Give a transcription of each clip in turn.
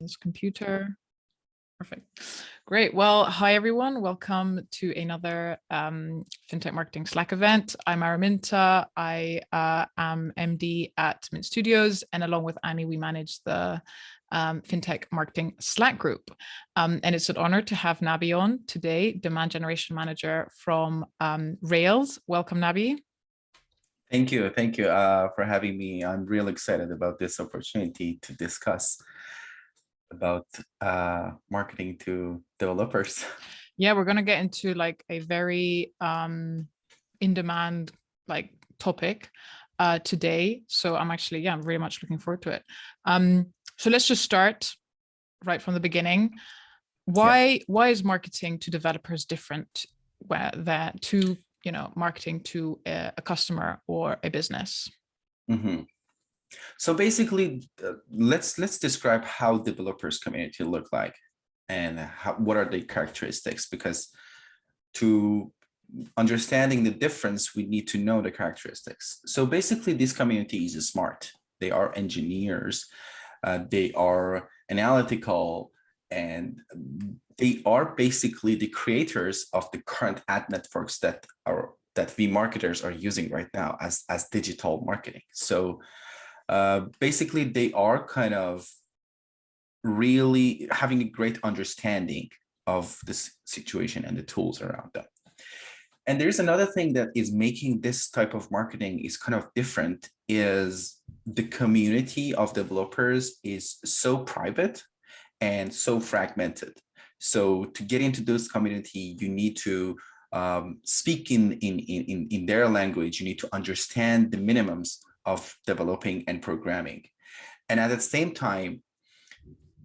This computer. Perfect. Great. Well, hi everyone. Welcome to another FinTech Marketing Slack event. I'm Araminta. I am MD at Mint Studios, and along with Annie, we manage the FinTech Marketing Slack group. And it's an honor to have Nabi on today, Demand Generation Manager from Rails. Welcome, Nabi. Thank you for having me. I'm real excited about this opportunity to discuss about marketing to developers. Yeah, we're going to get into like a very in-demand like topic today. So I'm actually, I'm very much looking forward to it. So let's just start right from the beginning. Why is marketing to developers different to marketing to a customer or a business? Mm-hmm. So basically, let's describe how developers community look like and what are the characteristics, because to understanding the difference, we need to know the characteristics. So basically, this community is smart. They are engineers, they are analytical, and they are basically the creators of the current ad networks that we marketers are using right now as digital marketing. So basically, they are kind of really having a great understanding of this situation and the tools around them. And there's another thing that is making this type of marketing is kind of different, is the community of developers is so private and so fragmented. So to get into this community, you need to speak in their language. You need to understand the minimums of developing and programming. And at the same time,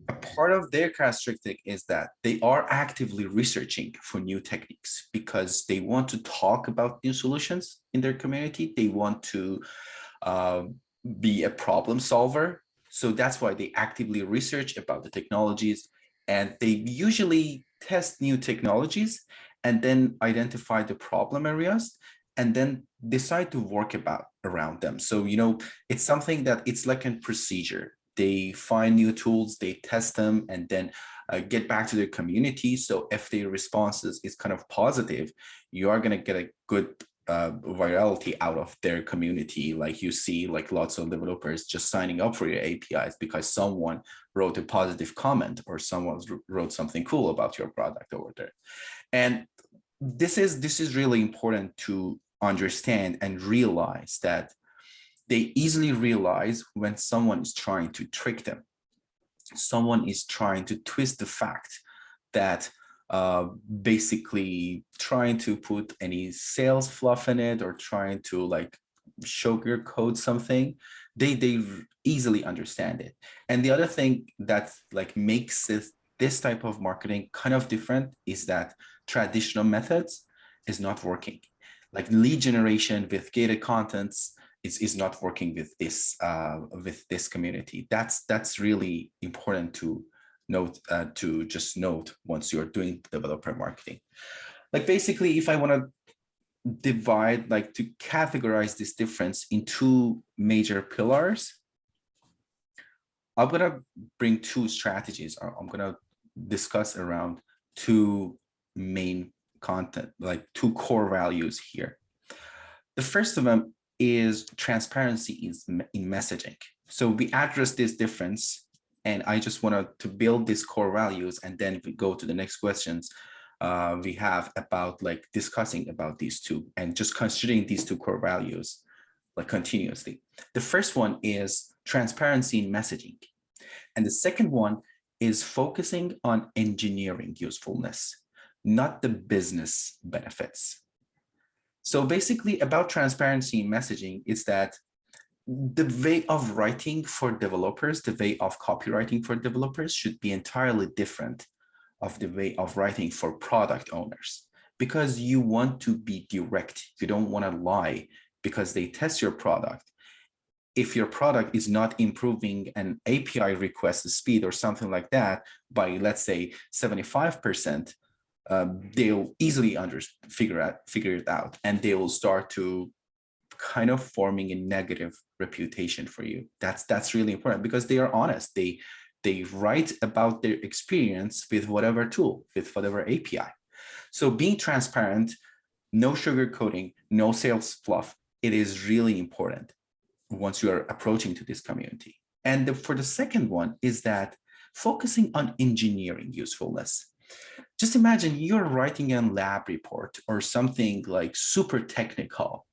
a part of their characteristic is that they are actively researching for new techniques because they want to talk about new solutions in their community. They want to be a problem solver. So that's why they actively research about the technologies, and they usually test new technologies and then identify the problem areas and then decide to work around them. So, it's something that it's like a procedure. They find new tools, they test them, and then get back to their community. So if their responses is kind of positive, you are going to get a good virality out of their community. Like you see, like lots of developers just signing up for your APIs because someone wrote a positive comment or someone wrote something cool about your product over there. And this is really important to understand and realize that they easily realize when someone is trying to trick them. Someone is trying to twist the fact that basically trying to put any sales fluff in it or trying to like sugarcoat something. They easily understand it. And the other thing that like makes this type of marketing kind of different is that traditional methods is not working. Like lead generation with gated contents is not working with this community. That's really important to note, to just note once you're doing developer marketing. Like basically, if I want to divide, like to categorize this difference in two major pillars, I'm gonna bring two strategies. I'm gonna discuss around two main content, like two core values here. The first of them is transparency in messaging. So we address this difference, and I just wanted to build these core values, and then we go to the next questions we have about like discussing about these two and just considering these two core values like continuously. The first one is transparency in messaging, and the second one is focusing on engineering usefulness, not the business benefits. So basically about transparency in messaging is that the way of writing for developers, the way of copywriting for developers should be entirely different of the way of writing for product owners, because you want to be direct. You don't want to lie because they test your product. If your product is not improving an API request speed or something like that by, let's say, 75%, they'll easily figure it out, and they will start to kind of forming a negative reputation for you. That's really important because they are honest. They They write about their experience with whatever tool, with whatever API. So being transparent, no sugarcoating, no sales fluff, it is really important once you are approaching to this community. And for the second one is that focusing on engineering usefulness. Just imagine you're writing a lab report or something like super technical,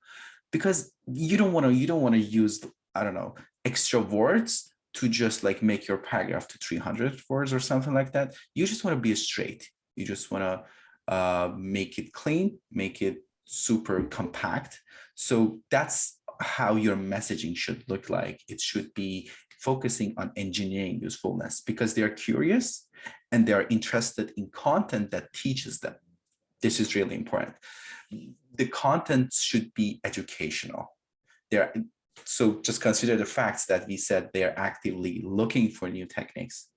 because you don't want to use, I don't know, extra words to just like make your paragraph to 300 words or something like that. You just want to be straight. You just want to make it clean, make it super compact. So that's how your messaging should look like. It should be focusing on engineering usefulness, because they are curious and they are interested in content that teaches them. This is really important. The content should be educational. So just consider the facts that we said they are actively looking for new techniques.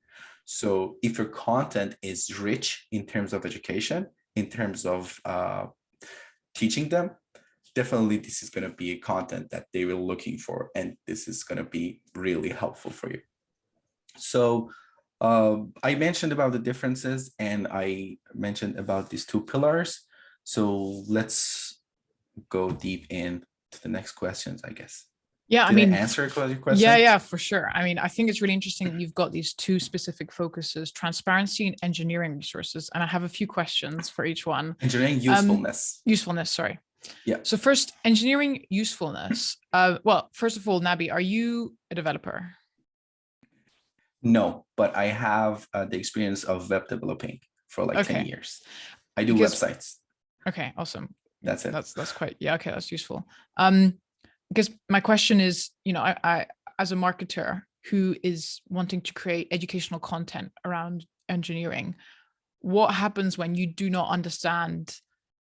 So if your content is rich in terms of education, in terms of teaching them, definitely this is going to be a content that they were looking for, and this is going to be really helpful for you. So I mentioned about the differences, and I mentioned about these two pillars. So let's go deep into the next questions, I guess. Yeah, Did I answer your question? Yeah, for sure. I mean, I think it's really interesting that you've got these two specific focuses: transparency and engineering resources. And I have a few questions for each one. Engineering usefulness. Usefulness, sorry. Yeah. So first, engineering usefulness. Well, first of all, Nabi, are you a developer? No, but I have the experience of web developing for like 10 years. I do websites. Okay, awesome. That's it. That's quite, yeah, okay, that's useful. Because my question is, you know, I as a marketer who is wanting to create educational content around engineering, what happens when you do not understand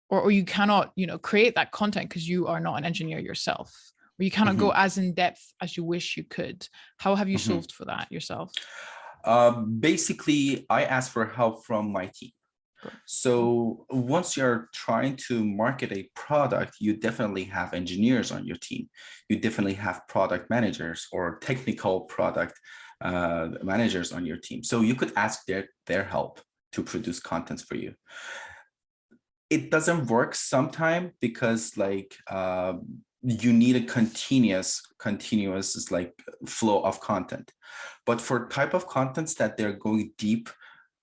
or you cannot, you know, create that content because you are not an engineer yourself, or you cannot go as in depth as you wish you could? How have you solved for that yourself? Basically, I ask for help from my team. So once you're trying to market a product, you definitely have engineers on your team. You definitely have product managers or technical product managers on your team. So you could ask their help to produce contents for you. It doesn't work sometimes because like you need a continuous like flow of content. But for type of contents that they're going deep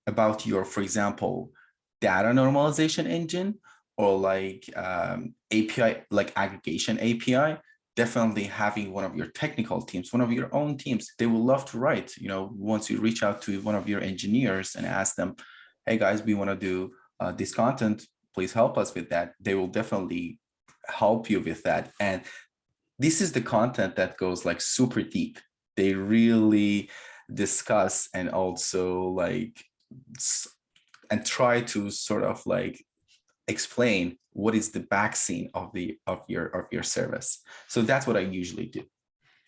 about your, for example, data normalization engine, or like API, like aggregation API, definitely having one of your technical teams, one of your own teams, they will love to write. You know, once you reach out to one of your engineers and ask them, hey guys, we want to do this content, please help us with that. They will definitely help you with that. And this is the content that goes like super deep. They really discuss and also like and try to sort of like explain what is the back scene of your service. So that's what I usually do.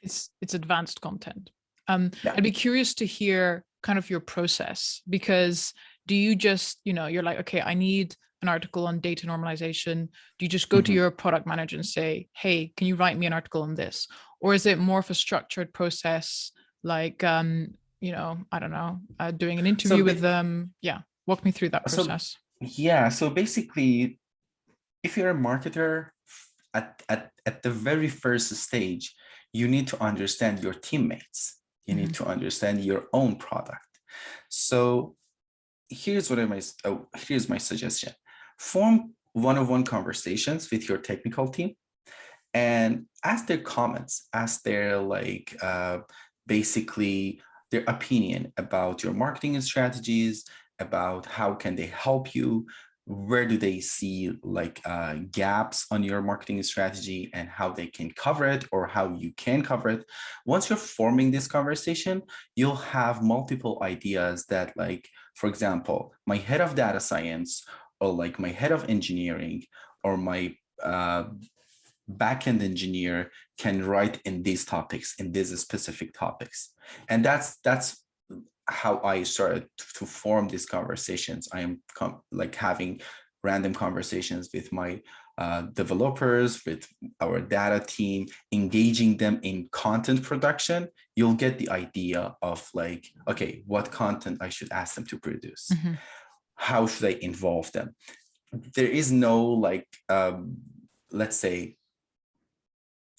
It's advanced content. I'd be curious to hear kind of your process, because do you just, you know, you're like, okay, I need an article on data normalization. Do you just go to your product manager and say, hey, can you write me an article on this? Or is it more of a structured process, like, you know, I don't know, doing an interview with them? Yeah, walk me through that process. So basically, if you're a marketer, at the very first stage, you need to understand your teammates. You need to understand your own product. So here's my suggestion. Form one-on-one conversations with your technical team and ask their comments, ask their like basically their opinion about your marketing strategies, about how can they help you, where do they see like gaps on your marketing strategy and how they can cover it or how you can cover it. Once you're forming this conversation, you'll have multiple ideas that, like, for example, my head of data science or like my head of engineering or my backend engineer can write in these topics, in these specific topics. And that's how I started to form these conversations. I am like having random conversations with my developers, with our data team, engaging them in content production, you'll get the idea of like, okay, what content I should ask them to produce. Mhm. How should I involve them? There is no like, let's say,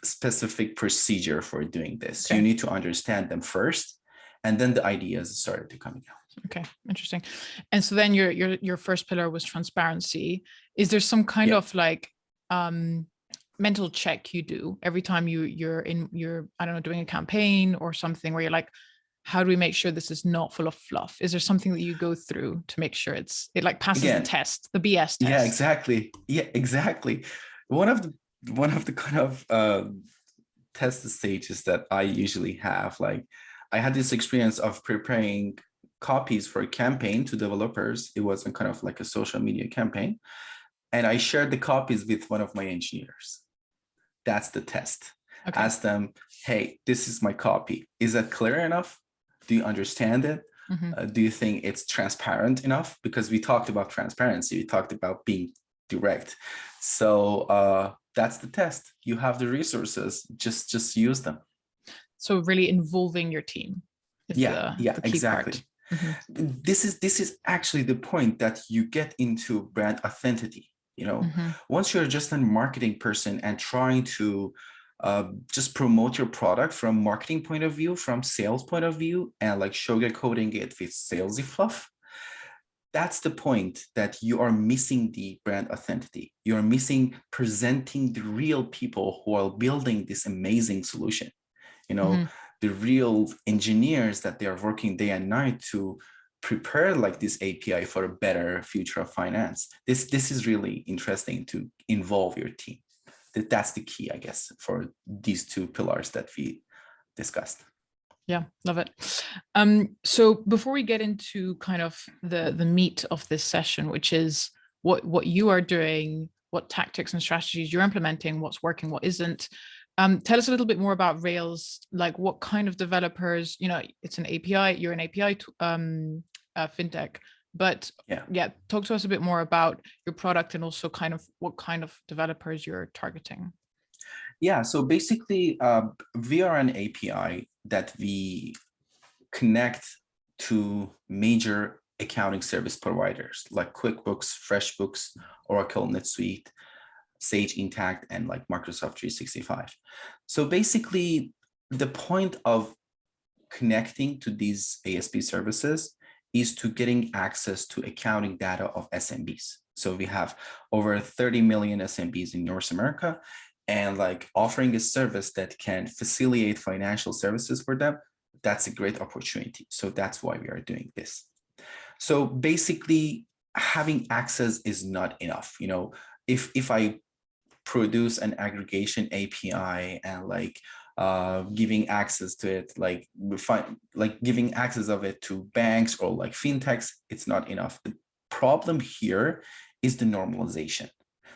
specific procedure for doing this. Okay. You need to understand them first, and then the ideas started to come out. Okay, interesting. And so then your first pillar was transparency. Is there some kind Yeah. of like mental check you do every time you're I don't know, doing a campaign or something where you're like, how do we make sure this is not full of fluff? Is there something that you go through to make sure it like passes the Again, test, the BS test? yeah, exactly. Yeah, exactly. One of the kind of test stages that I usually have, like I had this experience of preparing copies for a campaign to developers. It was a kind of like a social media campaign, and I shared the copies with one of my engineers. That's the test. Okay. Ask them, hey, this is my copy. Is that clear enough? Do you understand it? Mhm. Do you think it's transparent enough? Because we talked about transparency. We talked about being direct. So that's the test. You have the resources, just use them. So really involving your team is Yeah, the key exactly. part. Mhm. This is actually the point that you get into brand authenticity. You know, Mhm. once you're just a marketing person and trying to just promote your product from marketing point of view, from sales point of view, and like sugarcoating it with salesy fluff, that's the point that you are missing the brand authenticity. You're missing presenting the real people who are building this amazing solution. You know, Mhm. the real engineers that they are working day and night to prepare like this API for a better future of finance. This is really interesting to involve your team. That's the key, I guess, for these two pillars that we discussed. Yeah, love it. So before we get into kind of the meat of this session, which is what you are doing, what tactics and strategies you're implementing, what's working, what isn't. Tell us a little bit more about Rails, like what kind of developers, you know, it's an API, you're an API fintech, but yeah, talk to us a bit more about your product and also kind of what kind of developers you're targeting. Yeah, so basically, we are an API that we connect to major accounting service providers like QuickBooks, FreshBooks, Oracle, NetSuite, Sage Intacct, and like Microsoft 365. So basically, the point of connecting to these ASP services is to getting access to accounting data of SMBs. So we have over 30 million SMBs in North America, and like offering a service that can facilitate financial services for them, that's a great opportunity. So that's why we are doing this. So basically, having access is not enough. You know, if I produce an aggregation API and like giving access to it, like giving access of it to banks or like fintechs, it's not enough. The problem here is the normalization.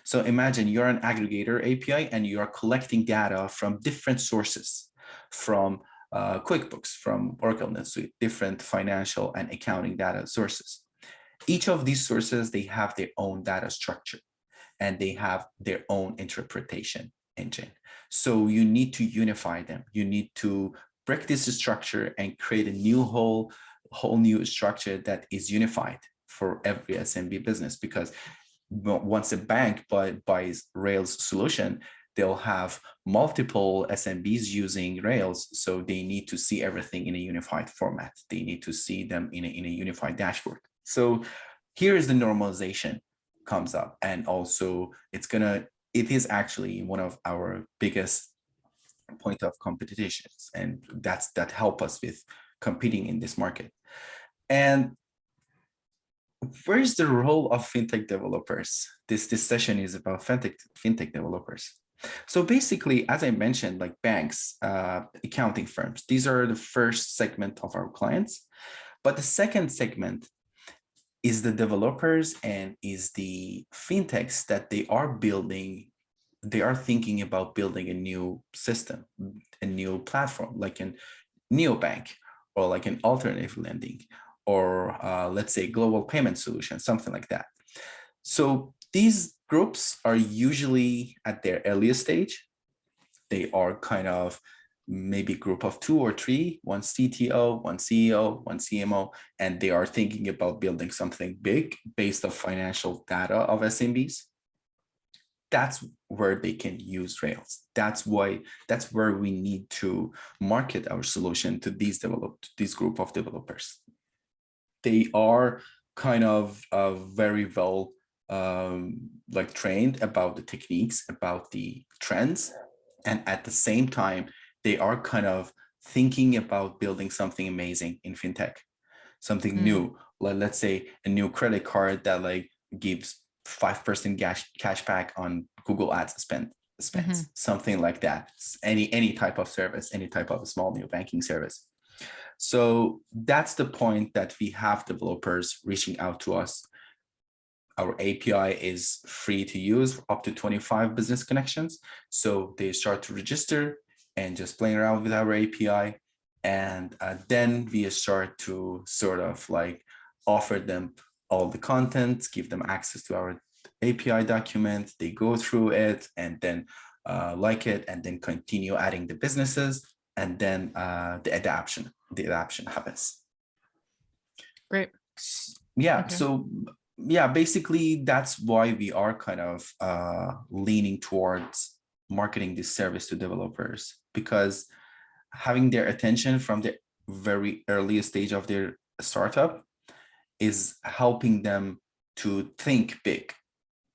So imagine you're an aggregator API and you are collecting data from different sources, from QuickBooks, from Oracle NetSuite, different financial and accounting data sources. Each of these sources, they have their own data structure and they have their own interpretation engine. So you need to unify them. You need to break this structure and create a new whole new structure that is unified for every SMB business, because once a bank buys Rails solution, they'll have multiple SMBs using Rails. So they need to see everything in a unified format. They need to see them in a unified dashboard. So here is the normalization comes up. And also it is actually one of our biggest point of competitions. And that help us with competing in this market. And where is the role of fintech developers? This session is about fintech developers. So basically, as I mentioned, like banks, accounting firms, these are the first segment of our clients. But the second segment is the developers and is the fintechs that they are thinking about building a new system, a new platform, like a neobank or like an alternative lending, or let's say global payment solution, something like that. So these groups are usually at their earliest stage. They are kind of maybe group of 2 or 3, one CTO, one CEO, one CMO, and they are thinking about building something big based on financial data of SMBs. That's where they can use Rails. That's where we need to market our solution to this group of developers. They are kind of very well like trained about the techniques, about the trends, and at the same time they are kind of thinking about building something amazing in fintech, something new. Like, let's say a new credit card that like gives 5% cash back on Google Ads spends, something like that. Any type of service, any type of small new banking service. So that's the point that we have developers reaching out to us. Our API is free to use, up to 25 business connections. So they start to register and just playing around with our API. And then we start to sort of like offer them all the content, give them access to our API document. They go through it and then like it, and then continue adding the businesses. And then the adoption happens. Great. Yeah. Okay. So yeah, basically that's why we are kind of leaning towards marketing this service to developers, because having their attention from the very earliest stage of their startup is helping them to think big.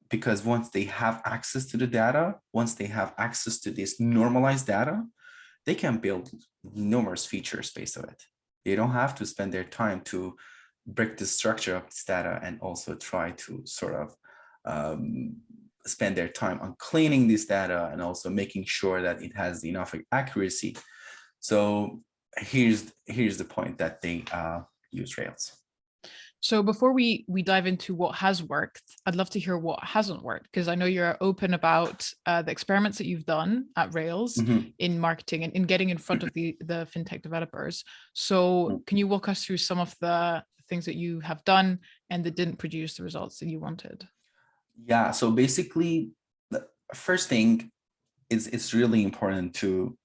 Because once they have access to the data, once they have access to this normalized data, they can build numerous features based on it. They don't have to spend their time to break the structure of this data and also try to sort of spend their time on cleaning this data and also making sure that it has enough accuracy. So here's the point that they use Rails. So before we dive into what has worked, I'd love to hear what hasn't worked, because I know you're open about the experiments that you've done at Rails in marketing and in getting in front of the fintech developers. So can you walk us through some of the things that you have done and that didn't produce the results that you wanted? Yeah, so basically the first thing is it's really important to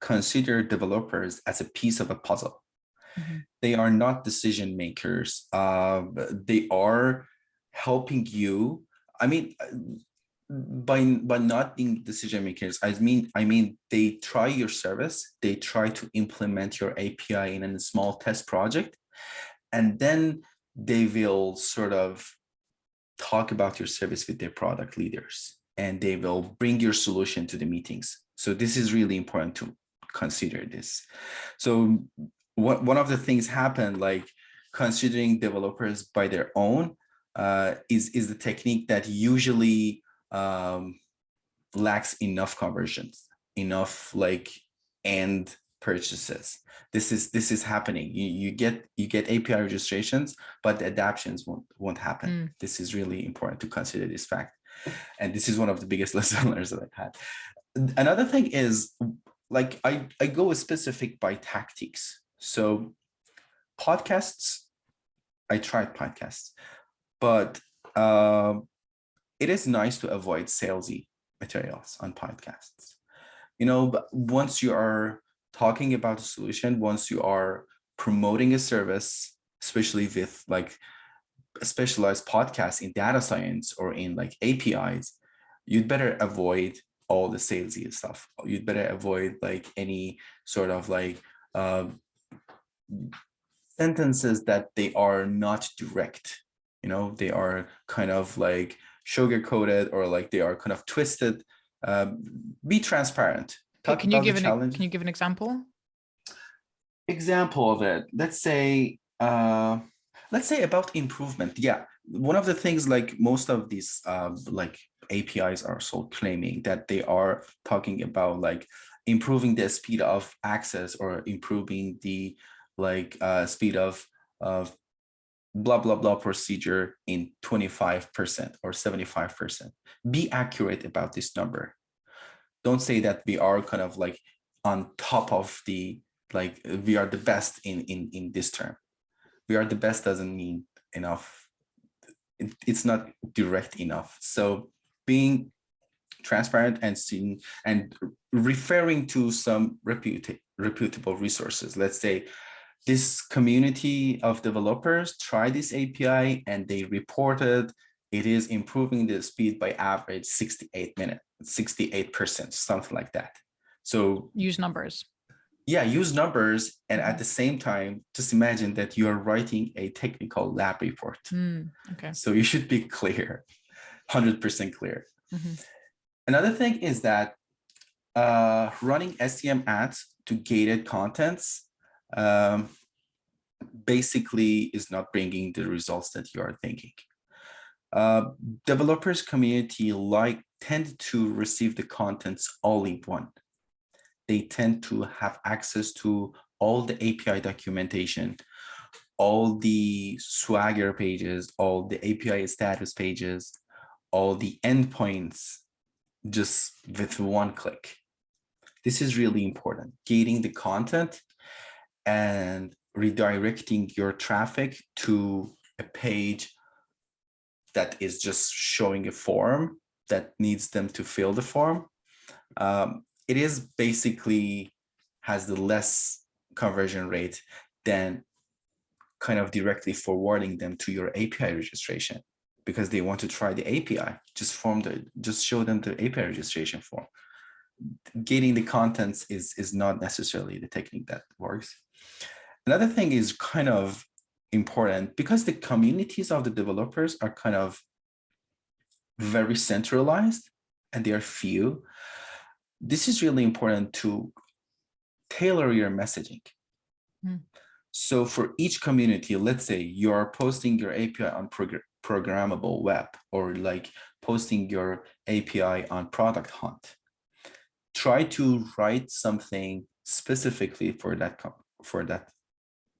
consider developers as a piece of a puzzle. They are not decision makers. They are helping you. I mean, by not being decision makers, I mean they try your service. They try to implement your API in a small test project, and then they will sort of talk about your service with their product leaders, and they will bring your solution to the meetings. So this is really important to consider this. So one of the things happened, like considering developers by their own, is the technique that usually lacks enough conversions, enough like end purchases. This is happening. You get API registrations, but the adaptions won't happen. This is really important to consider this fact, and this is one of the biggest lesson learned that I've had. Another thing is, like, I go specific by tactics. So podcasts, I tried podcasts, but it is nice to avoid salesy materials on podcasts. But once you are talking about a solution, once you are promoting a service, especially with like specialized podcasts in data science or in like APIs, you'd better avoid all the salesy stuff. You'd better avoid like any sort of like sentences that they are not direct. They are kind of like sugar coated, or like they are kind of twisted. Be transparent. Can you give an example? Example of it. Let's say about improvement. Yeah, one of the things, like most of these like APIs are so claiming that they are talking about like improving the speed of access or improving the like speed of blah blah blah procedure in 25% or 75%. Be accurate about this number. Don't say that we are kind of like on top of the, like we are the best in this term. We are the best doesn't mean enough. It's not direct enough. So being transparent and seeing and referring to some reputable resources. Let's say this community of developers try this API and they reported it is improving the speed by average 68%, something like that. So use numbers. Yeah, use numbers. And at the same time, just imagine that you are writing a technical lab report. Okay. So you should be clear, 100% clear. Another thing is that running SEM ads to gated contents basically is not bringing the results that you are thinking. Developers community tend to receive the contents all in one. They tend to have access to all the API documentation, all the Swagger pages, all the API status pages, all the endpoints, just with one click. This is really important, gating the content and redirecting your traffic to a page that is just showing a form that needs them to fill the form. It is basically has the less conversion rate than kind of directly forwarding them to your API registration because they want to try the API. Just show them the API registration form. Gating the contents is not necessarily the technique that works. Another thing is kind of important because the communities of the developers are kind of very centralized and they are few. This is really important to tailor your messaging. So for each community, let's say you're posting your API on programmable web or like posting your API on Product Hunt. Try to write something specifically for that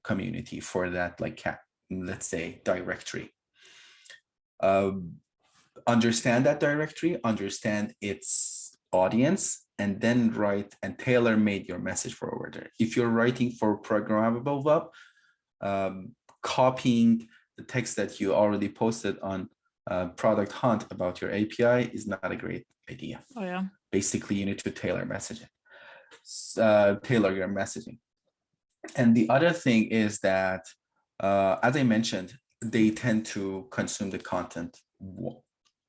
community, for that like let's say directory. Understand that directory, understand its audience, and then write and tailor-made your message forward there. If you're writing for programmable web, copying the text that you already posted on Product Hunt about your API is not a great idea. Oh yeah. Basically, you need to tailor messaging, tailor your messaging. And the other thing is that, as I mentioned, they tend to consume the content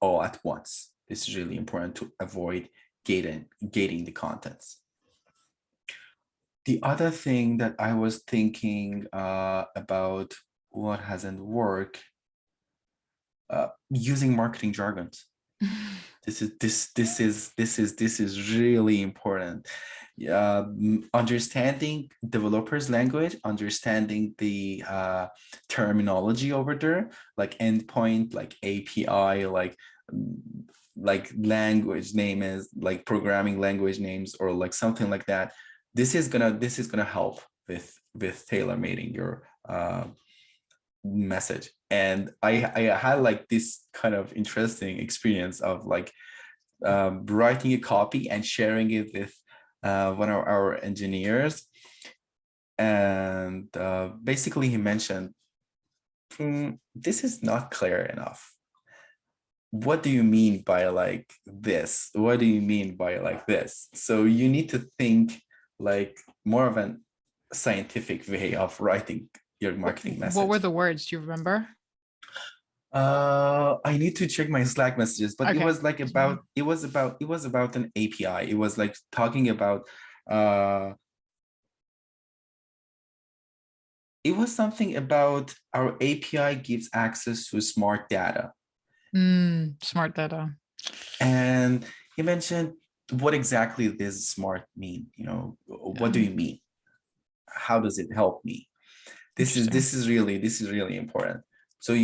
all at once. This is really important to avoid gating the contents. The other thing that I was thinking about what hasn't worked, using marketing jargons. This is really important. Understanding developers' language, understanding the terminology over there, like endpoint, like API, like language name is like programming language names or like something like that. This is gonna help with tailor-making your message. And I had like this kind of interesting experience of like writing a copy and sharing it with one of our engineers, and basically he mentioned, this is not clear enough. What do you mean by like this? What do you mean by like this? So you need to think like more of a scientific way of writing your marketing message. What were the words? Do you remember? I need to check my Slack messages, but Okay. it was like about an API. It was like talking about it was something about our API gives access to smart data. Smart data. And he mentioned what exactly does smart mean? You know, what do you mean? How does it help me? This is really important. So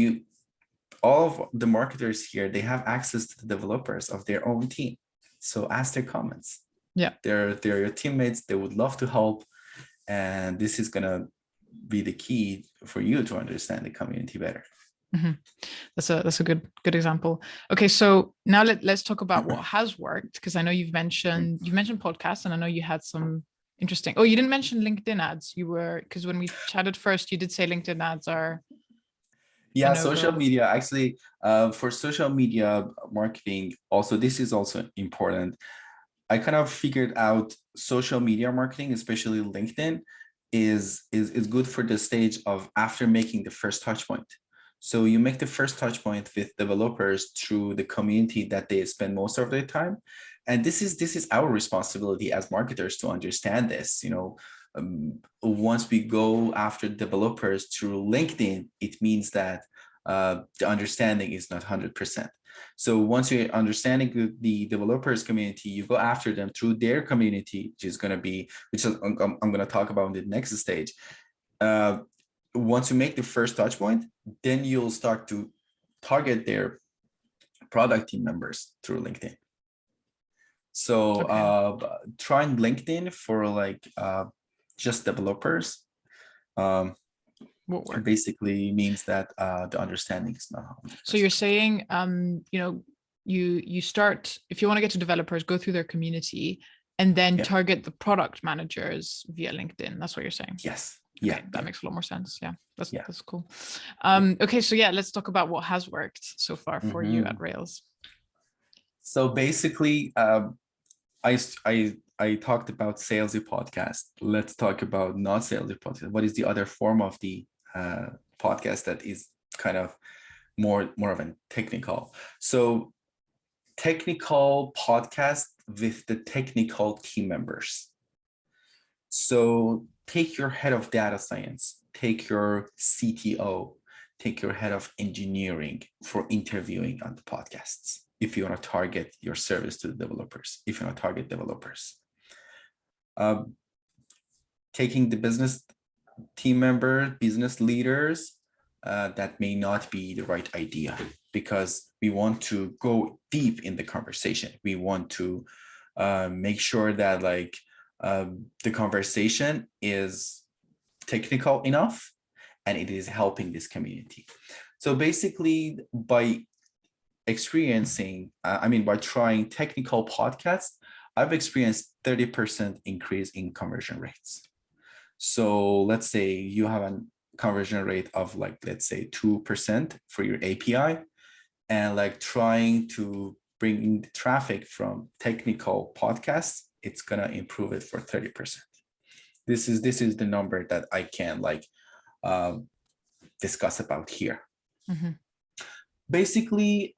all of the marketers here, they have access to the developers of their own team. So ask their comments. Yeah. They're your teammates. They would love to help. And this is gonna be the key for you to understand the community better. That's a good example. Okay, so now let's talk about what has worked, because I know you've mentioned podcasts, and I know you had some interesting. Oh, you didn't mention LinkedIn ads. Because when we chatted first, you did say LinkedIn ads are. Yeah, social no-go? media actually, for social media marketing, also this is also important. I kind of figured out social media marketing, especially LinkedIn, is good for the stage of after making the first touch point. So you make the first touch point with developers through the community that they spend most of their time. And this is our responsibility as marketers to understand this. Once we go after developers through LinkedIn, it means that the understanding is not 100%. So once you're understanding the developers community, you go after them through their community, which is I'm going to talk about in the next stage. Once you make the first touch point, then you'll start to target their product team members through LinkedIn. So trying LinkedIn for like just developers Won't work. basically means that the understanding is not 100%. So you're saying, you start, if you want to get to developers, go through their community and then target the product managers via LinkedIn. That's what you're saying. Yes. Okay, Yeah, that makes a lot more sense. Yeah, that's cool. Yeah. Okay, so yeah, let's talk about what has worked so far for you at Rails. So basically, I talked about salesy podcast. Let's talk about not salesy podcast. What is the other form of the podcast that is kind of more of a technical? So technical podcast with the technical team members. So take your head of data science, take your CTO, take your head of engineering for interviewing on the podcasts. If you want to target your service to the developers, if you want to target developers. Taking the business team member, business leaders, that may not be the right idea because we want to go deep in the conversation. We want to make sure that the conversation is technical enough and it is helping this community. So basically by experiencing, by trying technical podcasts, I've experienced 30% increase in conversion rates. So let's say you have a conversion rate of let's say 2% for your API, and trying to bring in the traffic from technical podcasts, it's gonna improve it for 30%. This is the number that I can discuss about here. Mm-hmm. Basically,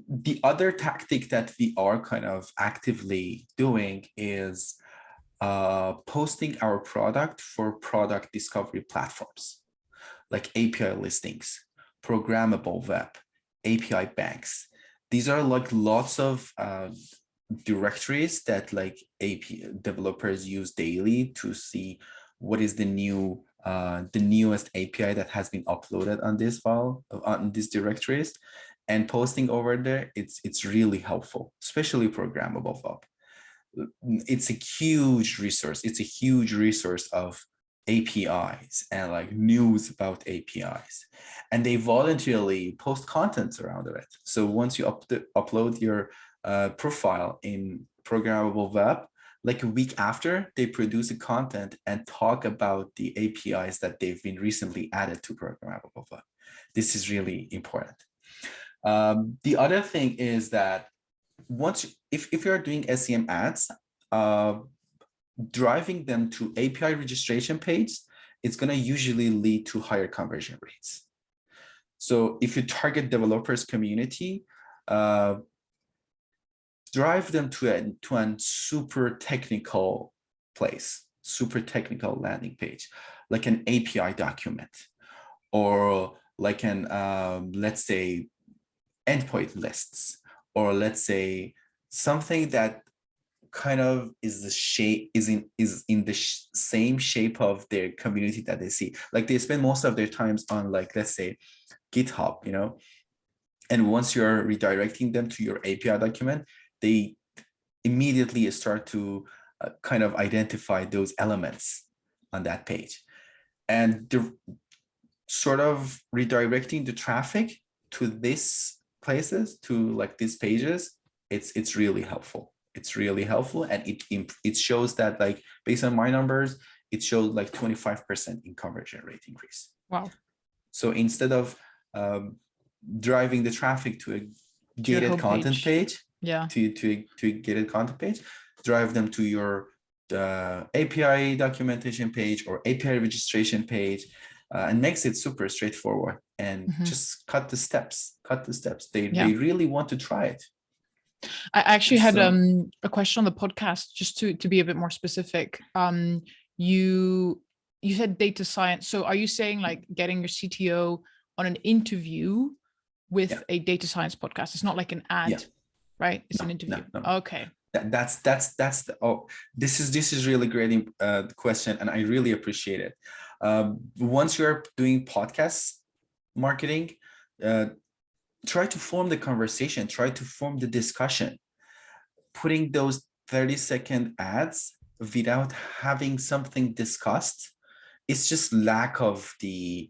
the other tactic that we are kind of actively doing is posting our product for product discovery platforms like API listings, programmable web, API banks. These are lots of directories that API developers use daily to see what is the newest API that has been uploaded on this file, on these directories, and posting over there. It's really helpful, especially programmable web. It's a huge resource. It's a huge resource of APIs and news about APIs, and they voluntarily post content around it. So once you upload your profile in programmable web, a week after, they produce the content and talk about the APIs that they've been recently added to programmable web. This is really important. The other thing is that if you're doing SEM ads, driving them to API registration page, it's going to usually lead to higher conversion rates. So if you target developers community, drive them to a super technical place, super technical landing page, like an API document, or let's say endpoint lists, or let's say something that kind of is in the same shape of their community that they see. They spend most of their times on let's say GitHub, and once you're redirecting them to your API document, they immediately start to kind of identify those elements on that page, and the sort of redirecting the traffic to these places, to these pages, it's really helpful. It's really helpful, and it shows that based on my numbers, it showed 25% in conversion rate increase. Wow. So instead of um, driving the traffic to a To your gated content homepage. page, Yeah. to a gated content page, drive them to your API documentation page or API registration page, and makes it super straightforward and just cut the steps. They really want to try it. I actually had So- a question on the podcast, just to be a bit more specific. You said data science. So are you saying like getting your CTO on an interview with a data science podcast? It's not like an ad, right? It's an interview. No. Okay. That's the this is really great question, and I really appreciate it. Once you're doing podcast marketing, try to form the conversation, try to form the discussion. Putting those 30-second ads without having something discussed, it's just lack of the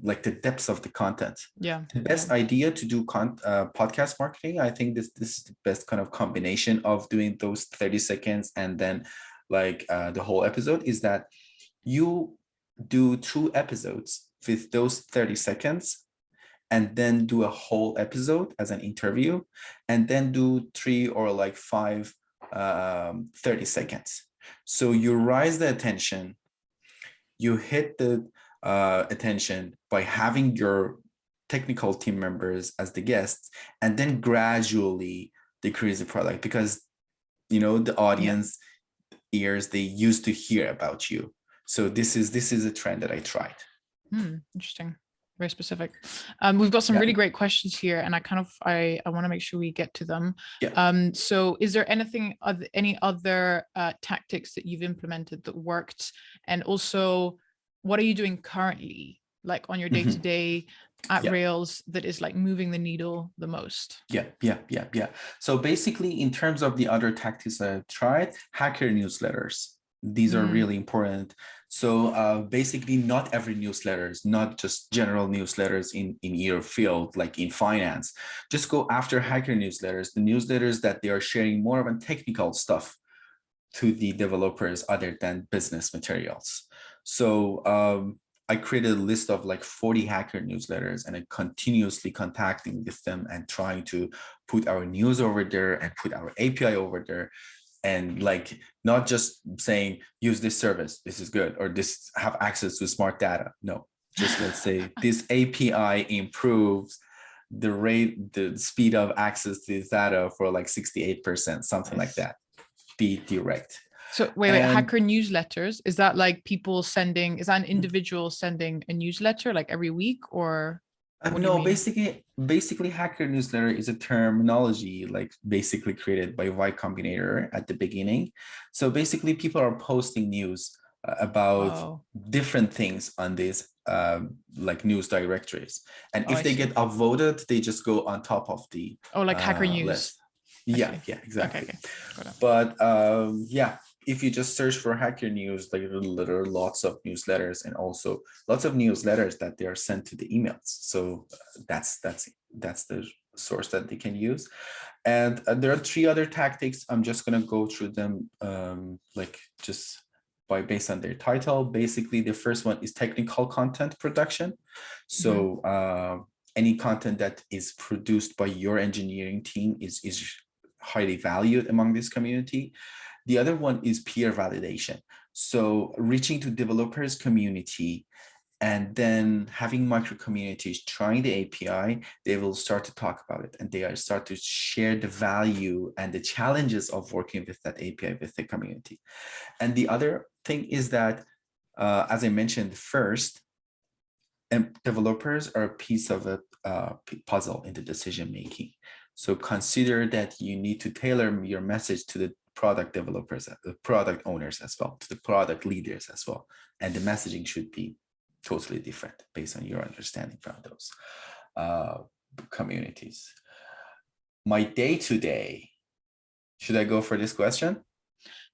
like the depths of the content. The best idea to do podcast marketing, I think this is the best kind of combination of doing those 30 seconds and then like the whole episode, is that you do 2 episodes with those 30 seconds and then do a whole episode as an interview, and then do 3 or like 5 30 seconds. So you rise the attention, you hit the attention by having your technical team members as the guests, and then gradually decrease the product, because you know the audience ears, they used to hear about you. So this is a trend that I tried. Interesting. Very specific. We've got some really great questions here, and I want to make sure we get to them. So is there any other tactics that you've implemented that worked? And also, what are you doing currently, like on your day-to-day at Rails, that is like moving the needle the most? So basically, in terms of the other tactics I've tried, hacker newsletters. These are really important. So basically, not every newsletters, not just general newsletters in your field, like in finance. Just go after hacker newsletters, the newsletters that they are sharing more of a technical stuff to the developers other than business materials. So I created a list of like 40 hacker newsletters, and I continuously contacting with them and trying to put our news over there and put our API over there. And like, not just saying, use this service, this is good, or this have access to smart data. No, just let's say this API improves the speed of access to this data for like 68%, something like that. Be direct. So wait, hacker newsletters, is that like people sending, is that an individual sending a newsletter like every week, or? No, basically hacker newsletter is a terminology like basically created by Y Combinator at the beginning. So basically people are posting news about different things on these like news directories. And if they get upvoted, they just go on top of the like hacker news list. Yeah, exactly. Okay. Got it. But if you just search for hacker news, like there are lots of newsletters, and also lots of newsletters that they are sent to the emails. So that's the source that they can use. And there are 3 other tactics. I'm just gonna go through them like just based on their title. Basically, the first one is technical content production. So any content that is produced by your engineering team is highly valued among this community. The other one is peer validation. So reaching to developers community and then having micro communities trying the API, they will start to talk about it, and they start to share the value and the challenges of working with that API with the community. And the other thing is that, as I mentioned first, developers are a piece of a puzzle in the decision making. So consider that you need to tailor your message to the product developers, the product owners as well, to the product leaders as well. And the messaging should be totally different based on your understanding from those communities. My day-to-day, should I go for this question?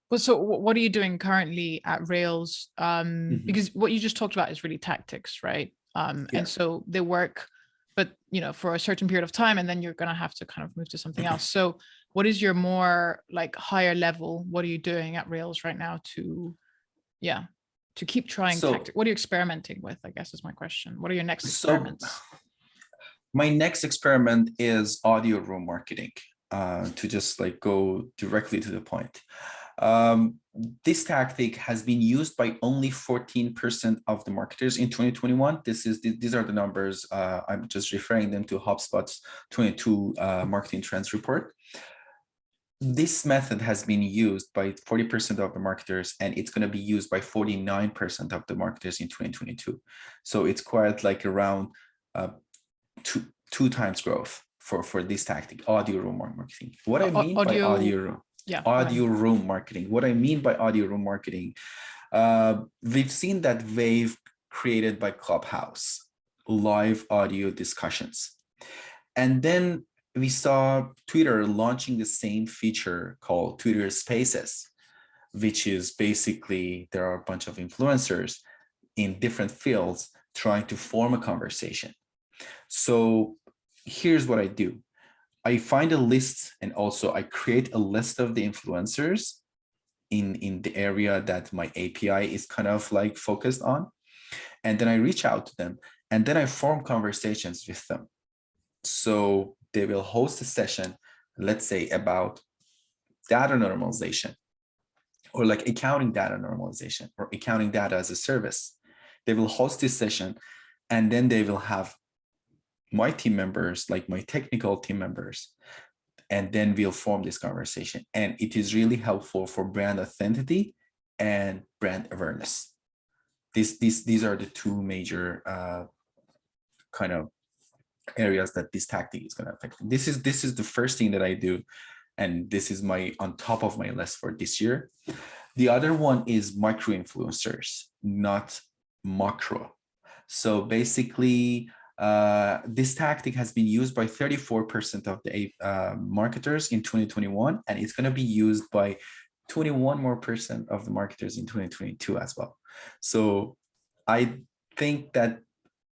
Well, so what are you doing currently at Rails? Because what you just talked about is really tactics, right? And so they work, but for a certain period of time, and then you're going to have to kind of move to something else. So what is your more like higher level? What are you doing at Rails right now to keep trying tactics? What are you experimenting with, I guess is my question. What are your next experiments? My next experiment is audio room marketing, to just like go directly to the point. This tactic has been used by only 14% of the marketers in 2021. These are the numbers. I'm just referring them to HubSpot's 22 marketing trends report. This method has been used by 40% of the marketers, and it's going to be used by 49% of the marketers in 2022. So it's quite like around two times growth for this tactic, audio room marketing. What I mean by audio room, audio room marketing. What I mean by audio room marketing, we've seen that wave created by Clubhouse, live audio discussions. And then we saw Twitter launching the same feature called Twitter Spaces, which is basically there are a bunch of influencers in different fields trying to form a conversation. So here's what I do. I find a list, and also I create a list of the influencers in the area that my API is kind of like focused on. And then I reach out to them, and then I form conversations with them. So they will host a session, let's say about data normalization, or like accounting data normalization, or accounting data as a service. They will host this session, and then they will have my team members, like my technical team members, and then we'll form this conversation. And it is really helpful for brand authenticity and brand awareness. These are the two major kind of areas that this tactic is going to affect. This is the first thing that I do, and this is my on top of my list for this year. The other one is micro influencers, not macro. So basically, this tactic has been used by 34% of the marketers in 2021, and it's going to be used by 21% more of the marketers in 2022 as well. So I think that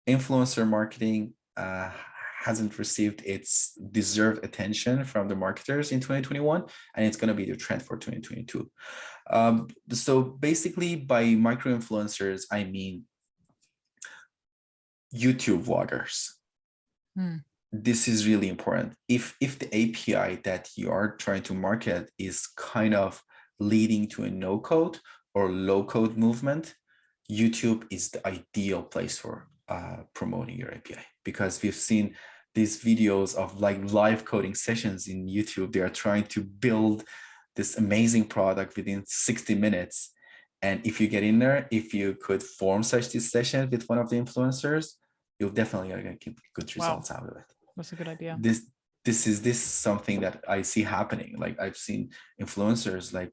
influencer marketing hasn't received its deserved attention from the marketers in 2021, and it's going to be the trend for 2022. So basically, by micro influencers, I mean YouTube vloggers. This is really important. If the API that you are trying to market is kind of leading to a no code or low code movement, YouTube is the ideal place for promoting your API, because we've seen these videos of like live coding sessions in YouTube. They are trying to build this amazing product within 60 minutes. And if you get in there, if you could form such this session with one of the influencers, you'll definitely get good results out of it. That's a good idea. This is something that I see happening. Like I've seen influencers like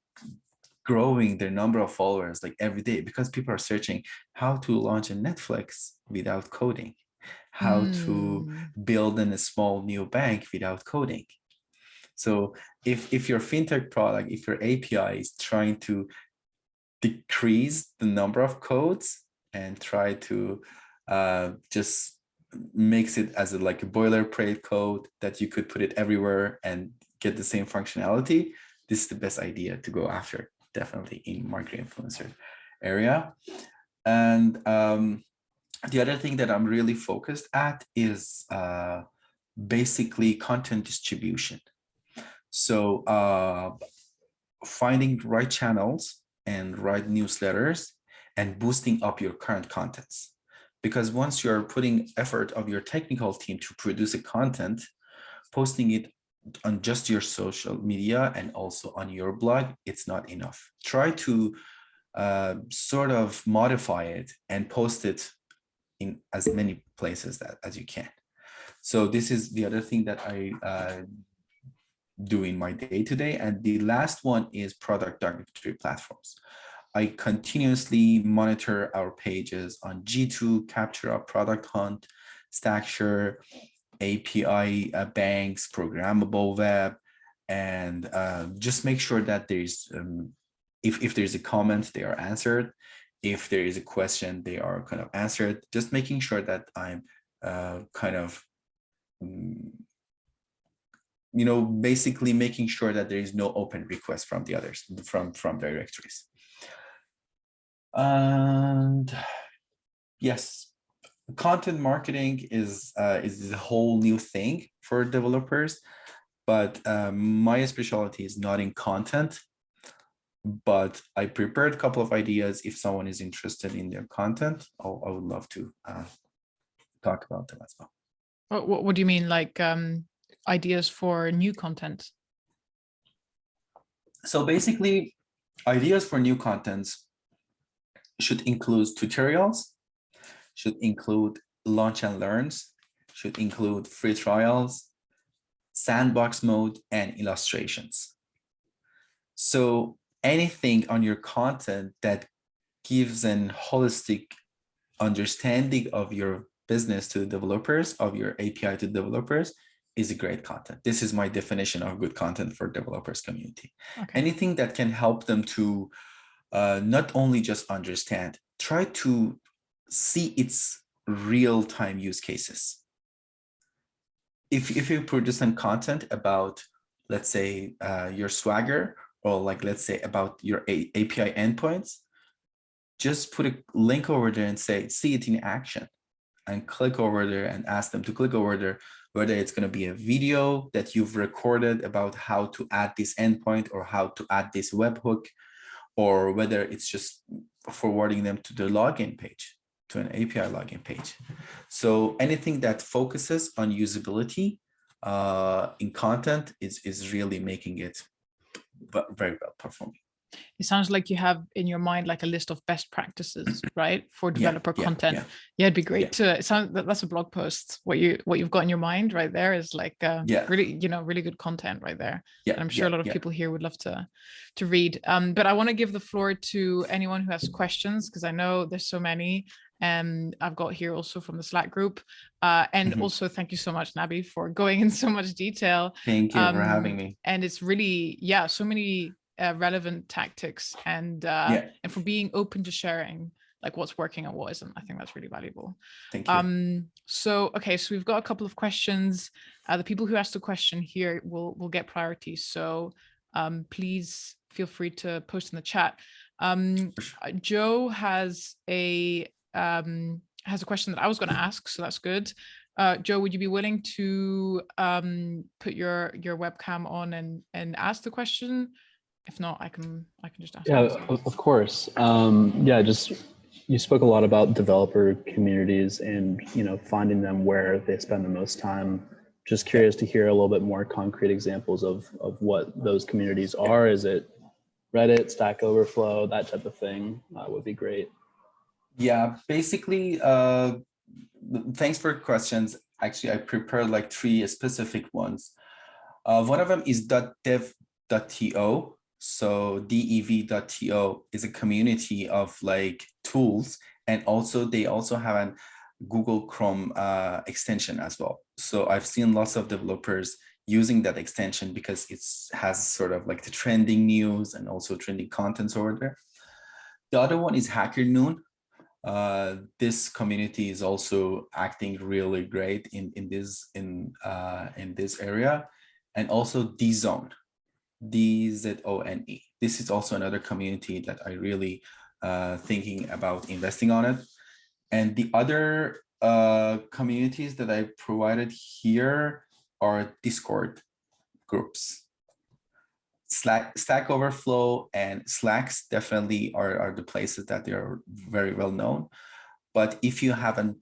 growing their number of followers like every day, because people are searching how to launch a Netflix without coding, how to build a small new bank without coding. So if your fintech product, if your API is trying to decrease the number of codes and try to just makes it as like a boilerplate code that you could put it everywhere and get the same functionality, this is the best idea to go after, definitely in marketing influencer area. And the other thing that I'm really focused at is basically content distribution. So finding the right channels and right newsletters and boosting up your current contents. Because once you're putting effort of your technical team to produce a content, posting it on just your social media and also on your blog, it's not enough. Try to sort of modify it and post it in as many places as you can. So this is the other thing that I do in my day-to-day. And the last one is product directory platforms. I continuously monitor our pages on G2, CaptureUp, Product Hunt, Stackshare, API banks, programmable web, and just make sure that there's, if there's a comment, they are answered. If there is a question, they are kind of answered. Just making sure that I'm kind of, basically making sure that there is no open request from the others, from directories. And yes, content marketing is a whole new thing for developers, but my specialty is not in content. But I prepared a couple of ideas. If someone is interested in their content, I would love to talk about them as well. What do you mean, like ideas for new content? So basically, ideas for new contents should include tutorials, should include launch and learns, should include free trials, sandbox mode, and illustrations. So anything on your content that gives an holistic understanding of your business to developers, of your API to developers, is a great content. This is my definition of good content for developers community. Okay. Anything that can help them to not only just understand, try to see its real-time use cases. If you produce some content about, let's say, your Swagger, or like, let's say, about your API endpoints, just put a link over there and say, see it in action, and click over there and ask them to click over there, whether it's going to be a video that you've recorded about how to add this endpoint or how to add this webhook, or whether it's just forwarding them to the login page, to an API login page. So anything that focuses on usability in content is really making it very well performing. It sounds like you have in your mind like a list of best practices, right, for developer content. Yeah, it'd be great to. It sounds that's a blog post. What you've got in your mind right there is like really, really good content right there. Yeah, and I'm sure a lot of people here would love to read. But I want to give the floor to anyone who has questions, because I know there's so many. I've got here also from the Slack group, and also thank you so much, Nabi, for going in so much detail. Thank you for having me. And it's really so many relevant tactics, and for being open to sharing like what's working and what isn't. I think that's really valuable. Thank you. So we've got a couple of questions. The people who asked the question here will get priority. So please feel free to post in the chat. Joe has a question that I was going to ask, so that's good. Joe, would you be willing to put your webcam on and ask the question? If not, I can just ask. Yeah, of course. You spoke a lot about developer communities and finding them where they spend the most time. Just curious to hear a little bit more concrete examples of what those communities are. Is it Reddit, Stack Overflow, that type of thing? Would be great. Yeah, basically, thanks for questions. Actually, I prepared like 3 specific ones. One of them is .dev.to. So dev.to is a community of like tools, and also they also have a Google Chrome extension as well. So I've seen lots of developers using that extension because it has sort of like the trending news and also trending contents over there. The other one is Hacker Noon. This community is also acting really great in this area, and also DZone. DZONE. This is also another community that I really thinking about investing on it. And the other communities that I provided here are Discord groups. Stack Overflow and Slacks definitely are the places that they are very well known. But if you have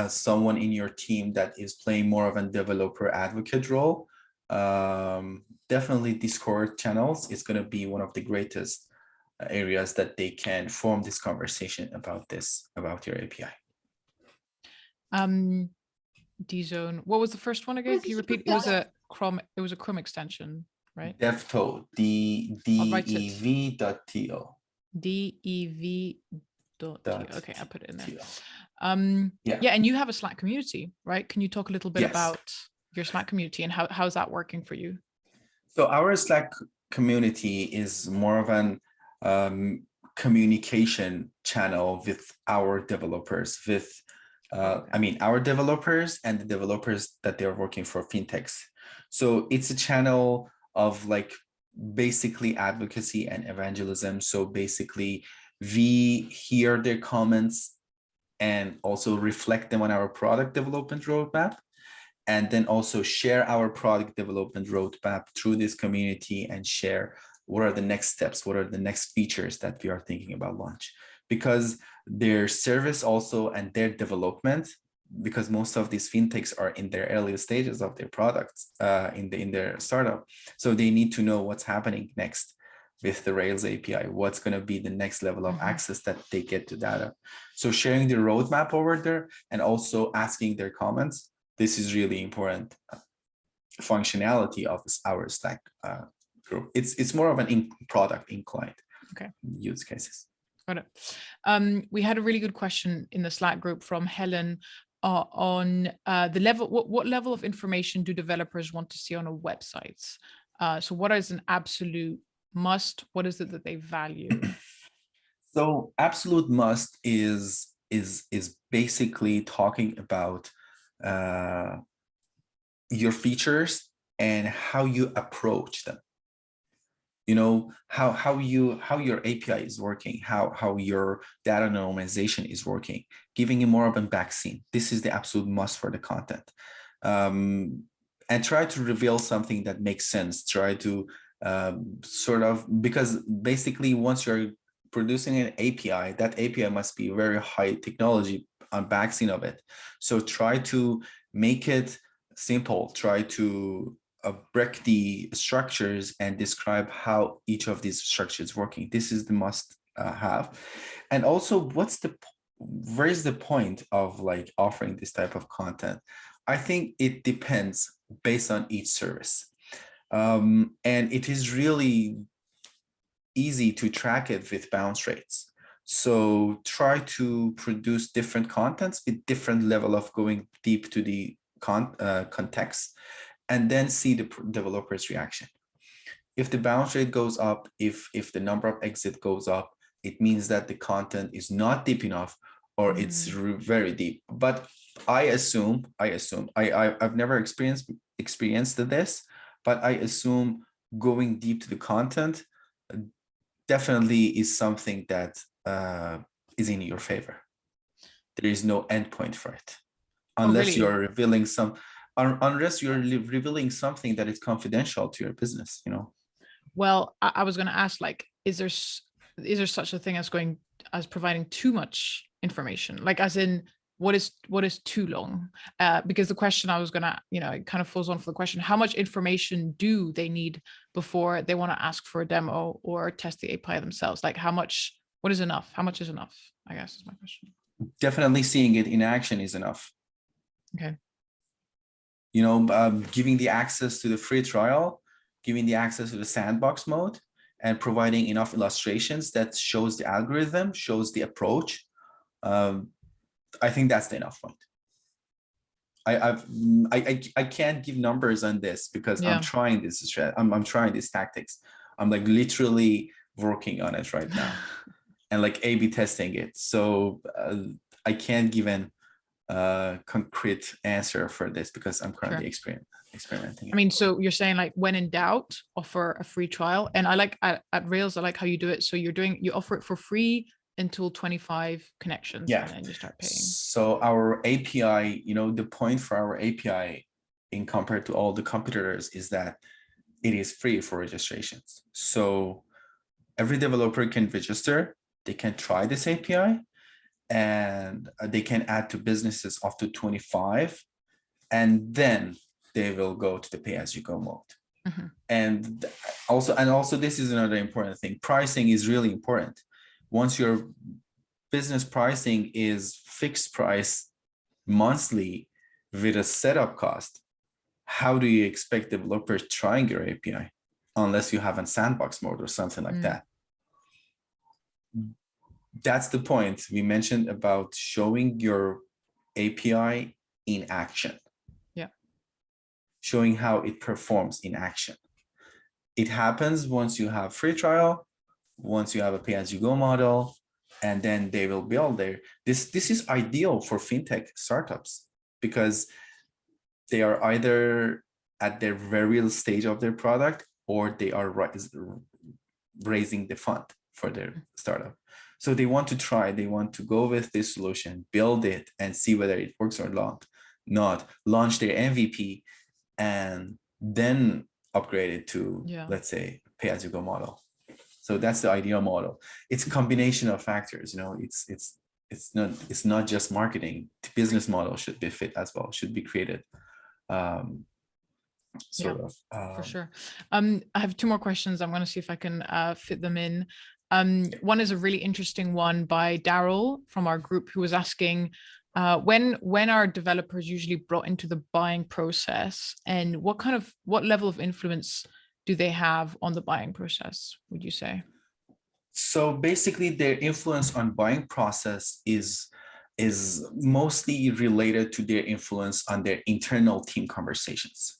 someone in your team that is playing more of a developer advocate role, definitely Discord channels is going to be one of the greatest areas that they can form this conversation about your API. DZone. What was the first one again? Can you repeat? It was a Chrome extension, right? DevTo. DEV.to. DEV.to. Okay, I put it in there. Yeah, and you have a Slack community, right? Can you talk a little bit about your Slack community and how's that working for you? So our Slack community is more of an communication channel with our developers, our developers and the developers that they're working for fintechs. So it's a channel of like basically advocacy and evangelism. So basically we hear their comments, and also reflect them on our product development roadmap, and then also share our product development roadmap through this community and share what are the next steps, what are the next features that we are thinking about launch. Because their service also and their development, because most of these fintechs are in their early stages of their products in their startup. So they need to know what's happening next with the Rails API, what's going to be the next level of access that they get to data. So sharing the roadmap over there and also asking their comments, this is really important functionality of our Slack group. It's more of an product inclined use cases. Got it. We had a really good question in the Slack group from Helen on the level. What level of information do developers want to see on a website? So what is an absolute must? What is it that they value? So absolute must is basically talking about your features and how you approach them. You know, how your API is working, how your data normalization is working, giving you more of a backseat. This is the absolute must for the content. And try to reveal something that makes sense. Try to sort of, because basically once you're producing an API, that API must be very high technology on backseat of it. So try to make it simple. Try to break the structures and describe how each of these structures is working. This is the must have. And also, where is the point of like offering this type of content? I think it depends based on each service. And it is really easy to track it with bounce rates. So try to produce different contents with different level of going deep to the context, and then see the developer's reaction. If the bounce rate goes up, if the number of exit goes up, it means that the content is not deep enough, or it's very deep. But I've never experienced this, but I assume going deep to the content definitely is something that is in your favor. There is no endpoint for it, unless you're revealing unless you're revealing something that is confidential to your business, you know. Well, I was going to ask, like, is there such a thing as providing too much information? Like, as in, what is too long? Because the question I was going to, it kind of falls on for the question: how much information do they need before they want to ask for a demo or test the API themselves? Like, what is enough? How much is enough, I guess, is my question. Definitely seeing it in action is enough. Okay. You know, giving the access to the free trial, giving the access to the sandbox mode, and providing enough illustrations that shows the algorithm, shows the approach. I think that's the enough point. I can't give numbers on this because I'm trying this strat. I'm trying these tactics. I'm like literally working on it right now, and like A/B testing it. So I can't give an concrete answer for this because I'm currently experimenting. I mean, so you're saying, like, when in doubt, offer a free trial. And I like at Rails, I like how you do it. So you offer it for free until 25 connections, and then you start paying. So our API, the point for our API in compared to all the competitors is that it is free for registrations. So every developer can register, they can try this API, and they can add to businesses up to 25, and then they will go to the pay-as-you-go mode. And also this is another important thing. Pricing is really important. Once your business pricing is fixed price monthly with a setup cost, how do you expect developers trying your API unless you have a sandbox mode or something like that? That's the point we mentioned about showing your API in action. Yeah. Showing how it performs in action. It happens once you have free trial, once you have a pay-as-you-go model, and then they will build there. This is ideal for fintech startups because they are either at their very early stage of their product, or they are raising the fund for their startup. So they want to try, they want to go with this solution, build it and see whether it works or not launch their MVP and then upgrade it to, let's say, pay-as-you-go model. So that's the ideal model. It's a combination of factors, you know, it's not just marketing. The business model should be fit as well, should be created. For sure. I have 2 more questions. I'm going to see if I can fit them in. One is a really interesting one by Daryl from our group, who was asking, when are developers usually brought into the buying process, and what level of influence do they have on the buying process, would you say? So basically their influence on buying process is mostly related to their influence on their internal team conversations.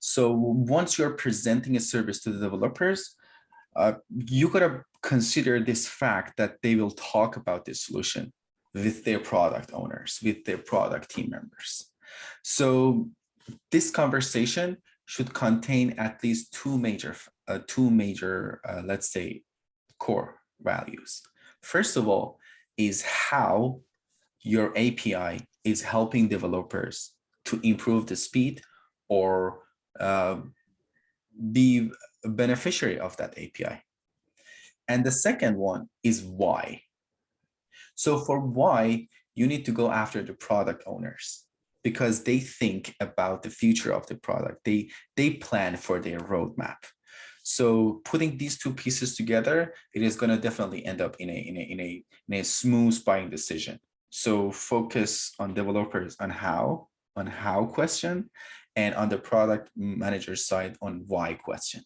So once you're presenting a service to the developers, you gotta consider this fact that they will talk about this solution with their product owners, with their product team members. So this conversation should contain at least two major, let's say, core values. First of all, is how your API is helping developers to improve the speed or be a beneficiary of that API. And the second one is why. So for why, you need to go after the product owners because they think about the future of the product. They plan for their roadmap. So putting these two pieces together, it is going to definitely end up in a smooth buying decision. So focus on developers on how question, and on the product manager side on why question.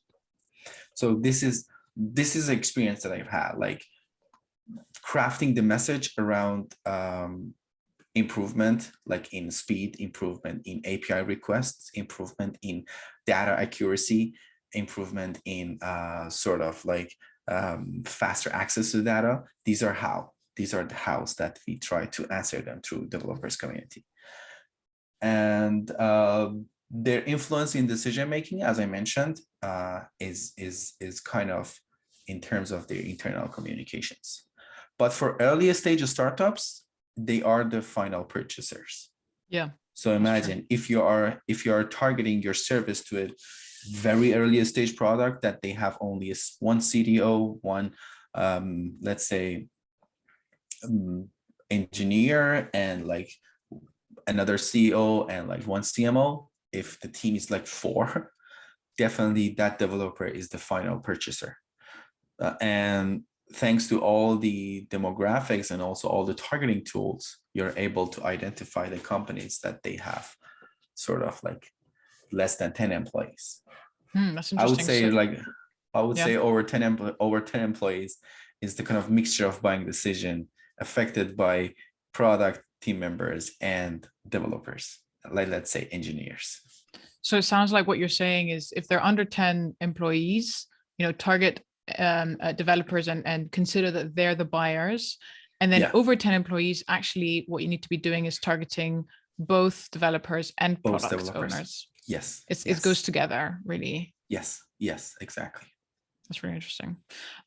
So this is the experience that I've had, like crafting the message around improvement, like in speed, improvement in API requests, improvement in data accuracy, improvement in sort of like faster access to data. These are the hows that we try to answer them through developers community. And their influence in decision making, as I mentioned, is kind of in terms of their internal communications. But for earlier stage of startups, they are the final purchasers. Yeah. So imagine if you are targeting your service to a very early stage product that they have only one CDO, one let's say engineer, and like another CEO and like one CMO. If the team is like 4, definitely that developer is the final purchaser. And thanks to all the demographics and also all the targeting tools, you're able to identify the companies that they have sort of like less than 10 employees. That's interesting. I would say over 10 employees is the kind of mixture of buying decision affected by product team members and developers, like let's say engineers. So it sounds like what you're saying is if they're under 10 employees, target developers and consider that they're the buyers. And then over 10 employees, actually what you need to be doing is targeting both developers and product owners. Yes. It goes together, really. Yes, exactly. That's really interesting.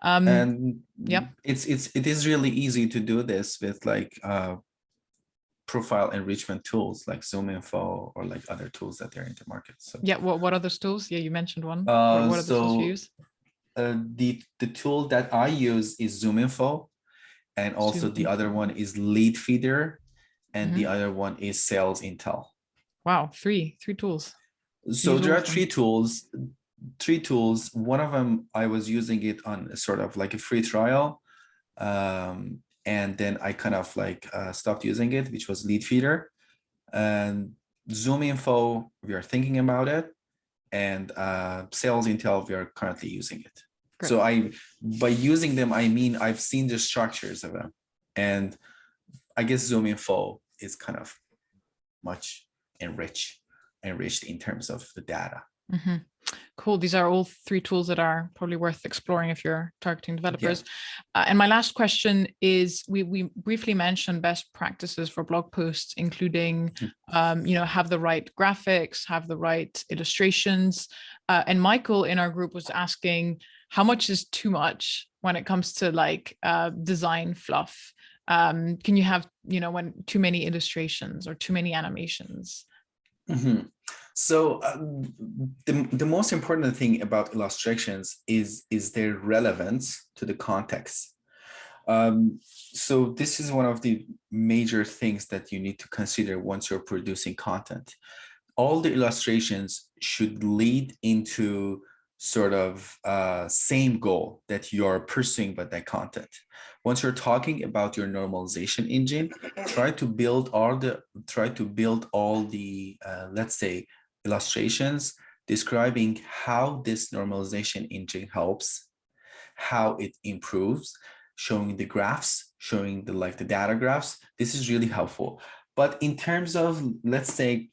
And it is really easy to do this with like profile enrichment tools like ZoomInfo or like other tools that they're in the market. So what are those tools? You mentioned one. What are the tools you use? The tool that I use is ZoomInfo, and also the other one is Leadfeeder, and the other one is SalesIntel. Wow, three tools. So there are three tools. One of them I was using it on sort of like a free trial, and then I kind of like stopped using it, which was Leadfeeder. And ZoomInfo, we are thinking about it, and SalesIntel, we are currently using it. Great. So by using them, I mean I've seen the structures of them, and I guess ZoomInfo is kind of much enriched in terms of the data. Mm-hmm. Cool. These are all 3 tools that are probably worth exploring if you're targeting developers. Yeah. And my last question is, we briefly mentioned best practices for blog posts, including, have the right graphics, have the right illustrations. And Michael in our group was asking, how much is too much? when it comes to like design fluff? Can you have, when too many illustrations or too many animations? Mhm. So the most important thing about illustrations is their relevance to the context. So this is one of the major things that you need to consider once you're producing content. All the illustrations should lead into sort of same goal that you're pursuing by that content. Once you're talking about your normalization engine, try to build all the let's say illustrations describing how this normalization engine helps, how it improves, showing the graphs, showing the data graphs. This is really helpful. But in terms of, let's say,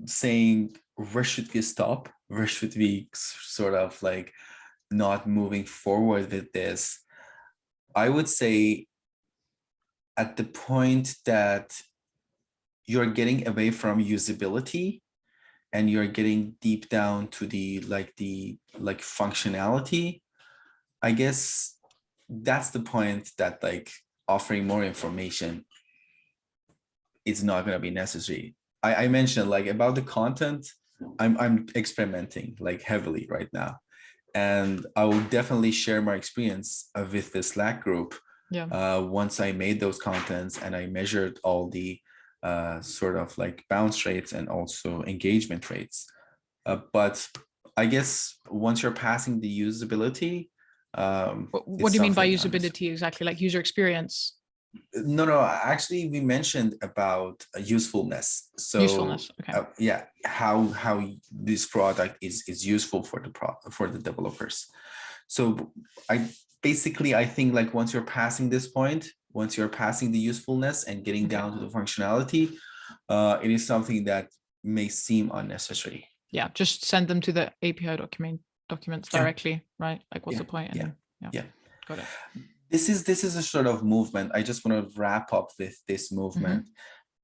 saying where should we stop, where should we sort of like not moving forward with this, I would say at the point that you're getting away from usability and you're getting deep down to the functionality, I guess that's the point that like offering more information is not going to be necessary. I mentioned like about the content, I'm experimenting like heavily right now, and I will definitely share my experience with the Slack group. Yeah. Once I made those contents and I measured all the sort of like bounce rates and also engagement rates. But I guess once you're passing the usability, what do you mean by usability exactly? Like user experience? No, actually we mentioned about usefulness. So Usefulness, okay. Yeah, how this product is useful for the developers. So I think like once you're passing this point, once you're passing the usefulness and getting down to the functionality, it is something that may seem unnecessary. Yeah, just send them to the API documents directly, right? Like what's the point? Yeah. Got it. This is a sort of movement. I just want to wrap up with this movement.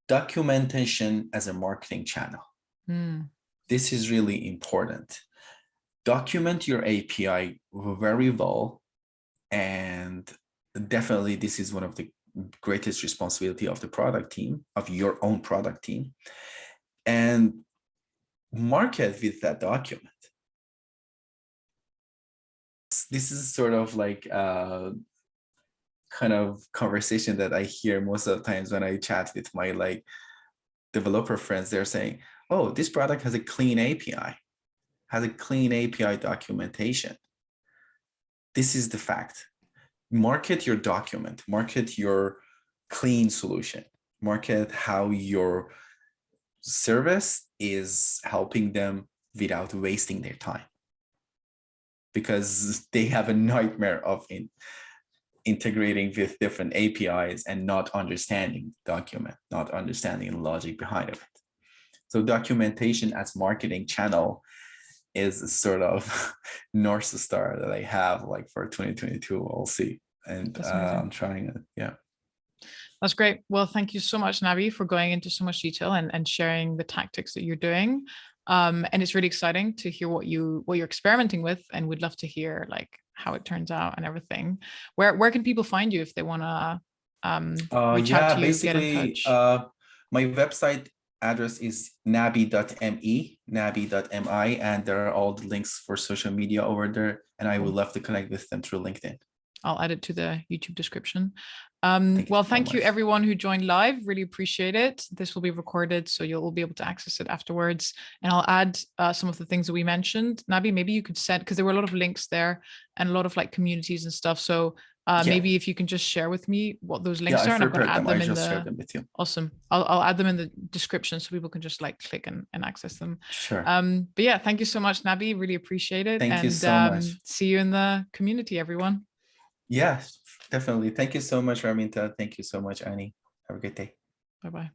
Documentation as a marketing channel. This is really important. Document your API very well. And definitely this is one of the greatest responsibility of the product team, of your own product team. And market with that document. This is sort of like kind of conversation that I hear most of the times when I chat with my like developer friends. They're saying, oh, this product has a clean API, has a clean API documentation. This is the fact. Market your document, market your clean solution, market how your service is helping them without wasting their time, because they have a nightmare of integrating with different APIs and not understanding document, not understanding the logic behind it. So documentation as marketing channel is a sort of North Star that I have like for 2022. We'll see. And I'm trying it. Yeah. That's great. Well, thank you so much, Nabi, for going into so much detail and sharing the tactics that you're doing. And it's really exciting to hear what you're experimenting with, and we'd love to hear like how it turns out and everything. Where can people find you if they want to reach out to you, get in touch? My website address is nabi.me, and there are all the links for social media over there, and I would love to connect with them through LinkedIn. I'll add it to the YouTube description. Thank you everyone who joined live. Really appreciate it. This will be recorded, so you'll be able to access it afterwards. And I'll add some of the things that we mentioned. Nabi, maybe you could send, because there were a lot of links there and a lot of like communities and stuff. So maybe if you can just share with me what those links are, and I'm going to add them in the. With you. Awesome. I'll add them in the description so people can just like click and access them. Sure. But yeah, thank you so much, Nabi. Really appreciate it. Thank you so much. See you in the community, everyone. Yeah, definitely. Thank you so much, Raminta. Thank you so much, Annie. Have a good day. Bye-bye.